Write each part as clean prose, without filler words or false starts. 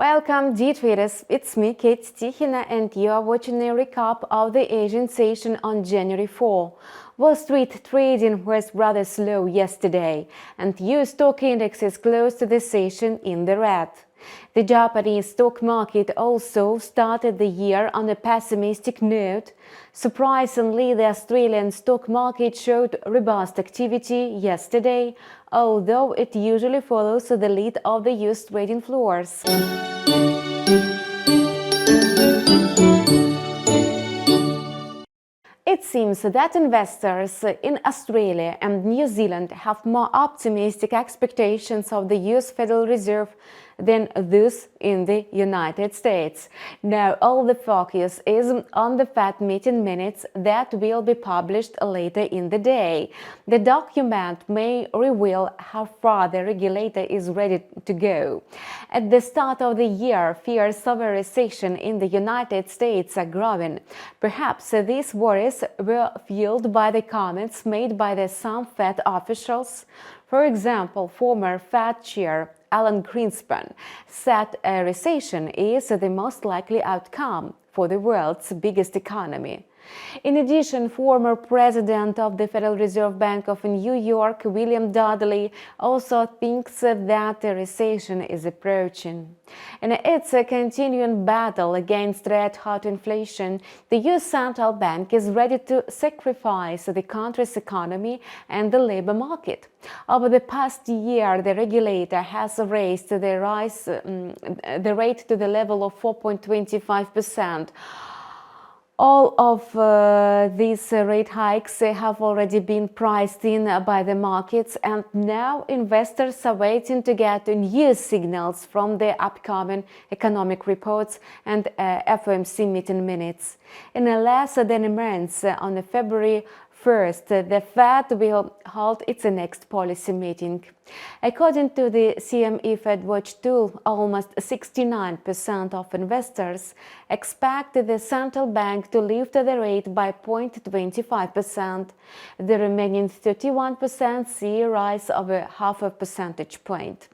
Welcome, D-Traders. It's me, Ekaterina Stikhina, and you are watching a recap of the Asian session on January 4. Wall Street trading was rather slow yesterday, and US stock indexes closed the session in the red. The Japanese stock market also started the year on a pessimistic note. Surprisingly, the Australian stock market showed robust activity yesterday, although it usually follows the lead of the US trading floors. It seems that investors in Australia and New Zealand have more optimistic expectations of the US Federal Reserve than those in the United States. Now all the focus is on the Fed meeting minutes that will be published later in the day. The document may reveal how far the regulator is ready to go. At the start of the year, fears of a recession in the United States are growing. Perhaps these worries were fueled by the comments made by some Fed officials. For example, former Fed Chair Alan Greenspan said a recession is the most likely outcome for the world's biggest economy. In addition, former president of the Federal Reserve Bank of New York, William Dudley, also thinks that a recession is approaching. In its continuing battle against red-hot inflation, the US Central Bank is ready to sacrifice the country's economy and the labor market. Over the past year, the regulator has raised the rate to the level of 4.25%. All of these rate hikes have already been priced in by the markets, and now investors are waiting to get new signals from the upcoming economic reports and FOMC meeting minutes. In less than a month, on February 1st, the Fed will hold its next policy meeting. According to the CME FedWatch tool, almost 69% of investors expect the central bank to lift the rate by 0.25%. The remaining 31% see a rise of a half a percentage point.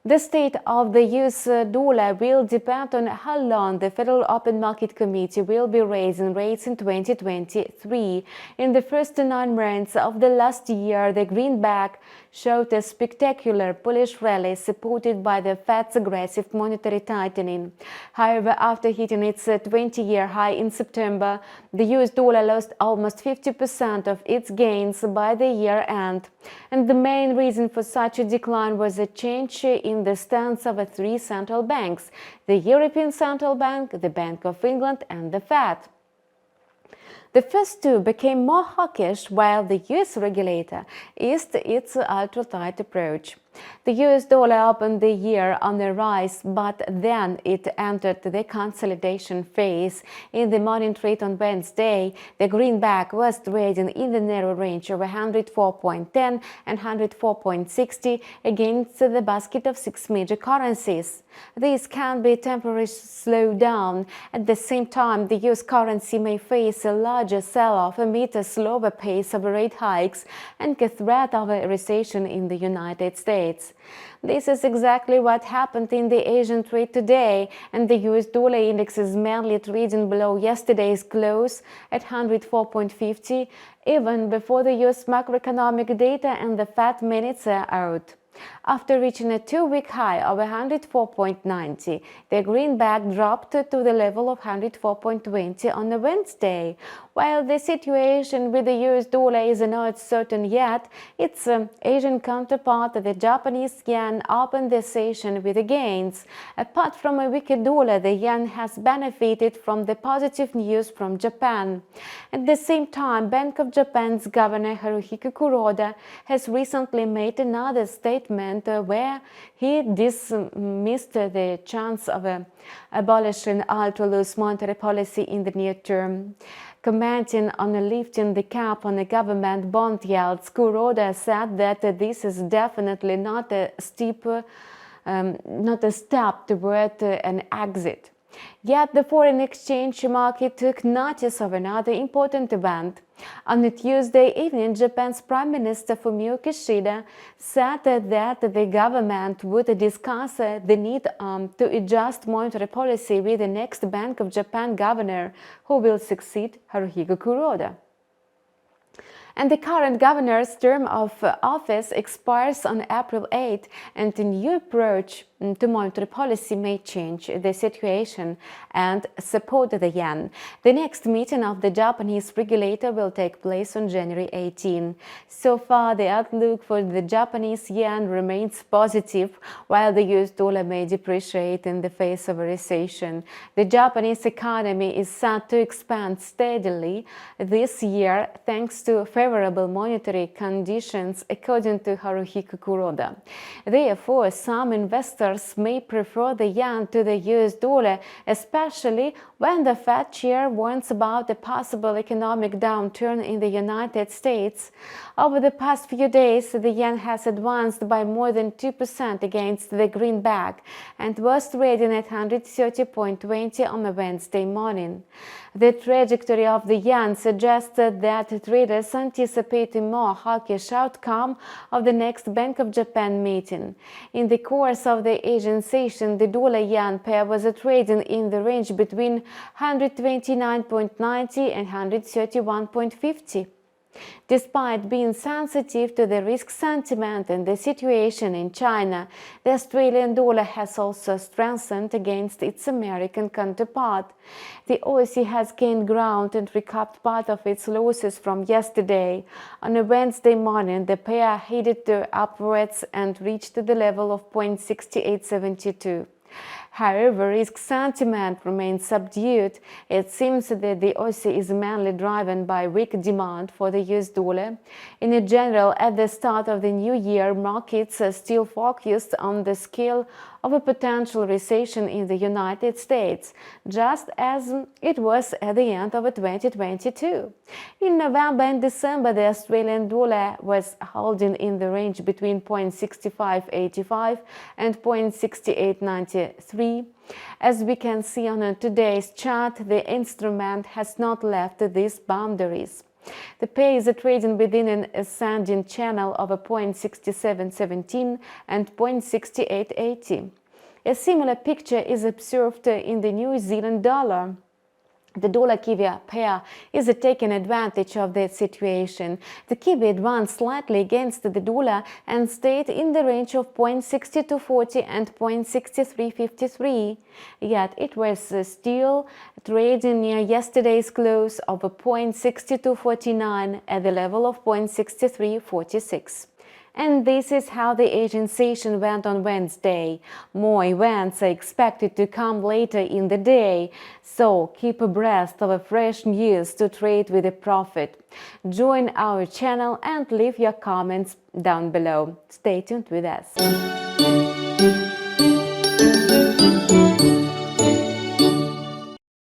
The state of the US dollar will depend on how long the Federal Open Market Committee will be raising rates in 2023. In the first 9 months of the last year, the greenback showed a spectacular bullish rally supported by the Fed's aggressive monetary tightening. However, after hitting its 20-year high in September, the US dollar lost almost 50% of its gains by the year end. And the main reason for such a decline was a change in the stance of 3 central banks: the European Central Bank, the Bank of England, and the Fed. The first two became more hawkish, while the US regulator eased its ultra-tight approach. The US dollar opened the year on a rise, but then it entered the consolidation phase. In the morning trade on Wednesday, the greenback was trading in the narrow range of 104.10 and 104.60 against the basket of 6 major currencies. This can be a temporary slowdown. At the same time, the US currency may face a larger sell-off amid a slower pace of rate hikes and a threat of a recession in the United States. This is exactly what happened in the Asian trade today, and the US dollar index is mainly trading below yesterday's close at 104.50, even before the US macroeconomic data and the Fed minutes are out. After reaching a 2-week high of 104.90, the greenback dropped to the level of 104.20 on Wednesday. While the situation with the US dollar is not certain yet, its Asian counterpart, the Japanese yen, opened the session with gains. Apart from a weaker dollar, the yen has benefited from the positive news from Japan. At the same time, Bank of Japan's Governor Haruhiko Kuroda has recently made another statement where he dismissed the chance of abolishing ultra-loose monetary policy in the near term. Commenting on lifting the cap on the government bond yields, Kuroda said that this is definitely not a step toward an exit. Yet the foreign exchange market took notice of another important event. On Tuesday evening, Japan's Prime Minister Fumio Kishida said that the government would discuss the need to adjust monetary policy with the next Bank of Japan governor, who will succeed Haruhiko Kuroda. And the current governor's term of office expires on April 8, and a new approach to monetary policy may change the situation and support the yen. The next meeting of the Japanese regulator will take place on January 18. So far, the outlook for the Japanese yen remains positive, while the US dollar may depreciate in the face of a recession. The Japanese economy is set to expand steadily this year thanks to favorable monetary conditions, according to Haruhiko Kuroda. Therefore, some investors may prefer the yen to the US dollar, especially when the Fed chair warns about a possible economic downturn in the United States. Over the past few days, the yen has advanced by more than 2% against the greenback and was trading at 130.20 on a Wednesday morning. The trajectory of the yen suggested that traders anticipate a more hawkish outcome of the next Bank of Japan meeting. In the course of the Asian session, the dollar-yen pair was trading in the range between 129.90 and 131.50. Despite being sensitive to the risk sentiment and the situation in China, the Australian dollar has also strengthened against its American counterpart. The Aussie has gained ground and recouped part of its losses from yesterday. On a Wednesday morning, the pair headed upwards and reached the level of 0.6872. However, risk sentiment remains subdued. It seems that the Aussie is mainly driven by weak demand for the US dollar. In general, at the start of the new year, markets are still focused on the scale of a potential recession in the United States, just as it was at the end of 2022. In November and December, the Australian dollar was holding in the range between 0.6585 and 0.6893. As we can see on today's chart, the instrument has not left these boundaries. The pair is trading within an ascending channel of 0.6717 and 0.6880. A similar picture is observed in the New Zealand dollar. The dollar-Kiwi pair is taking advantage of that situation. The Kiwi advanced slightly against the dollar and stayed in the range of 0.6240 and 0.6353. Yet it was still trading near yesterday's close of 0.6249 at the level of 0.6346. And this is how the Asian session went on Wednesday. More events are expected to come later in the day, so keep abreast of fresh news to trade with a profit. Join our channel and leave your comments down below. Stay tuned with us.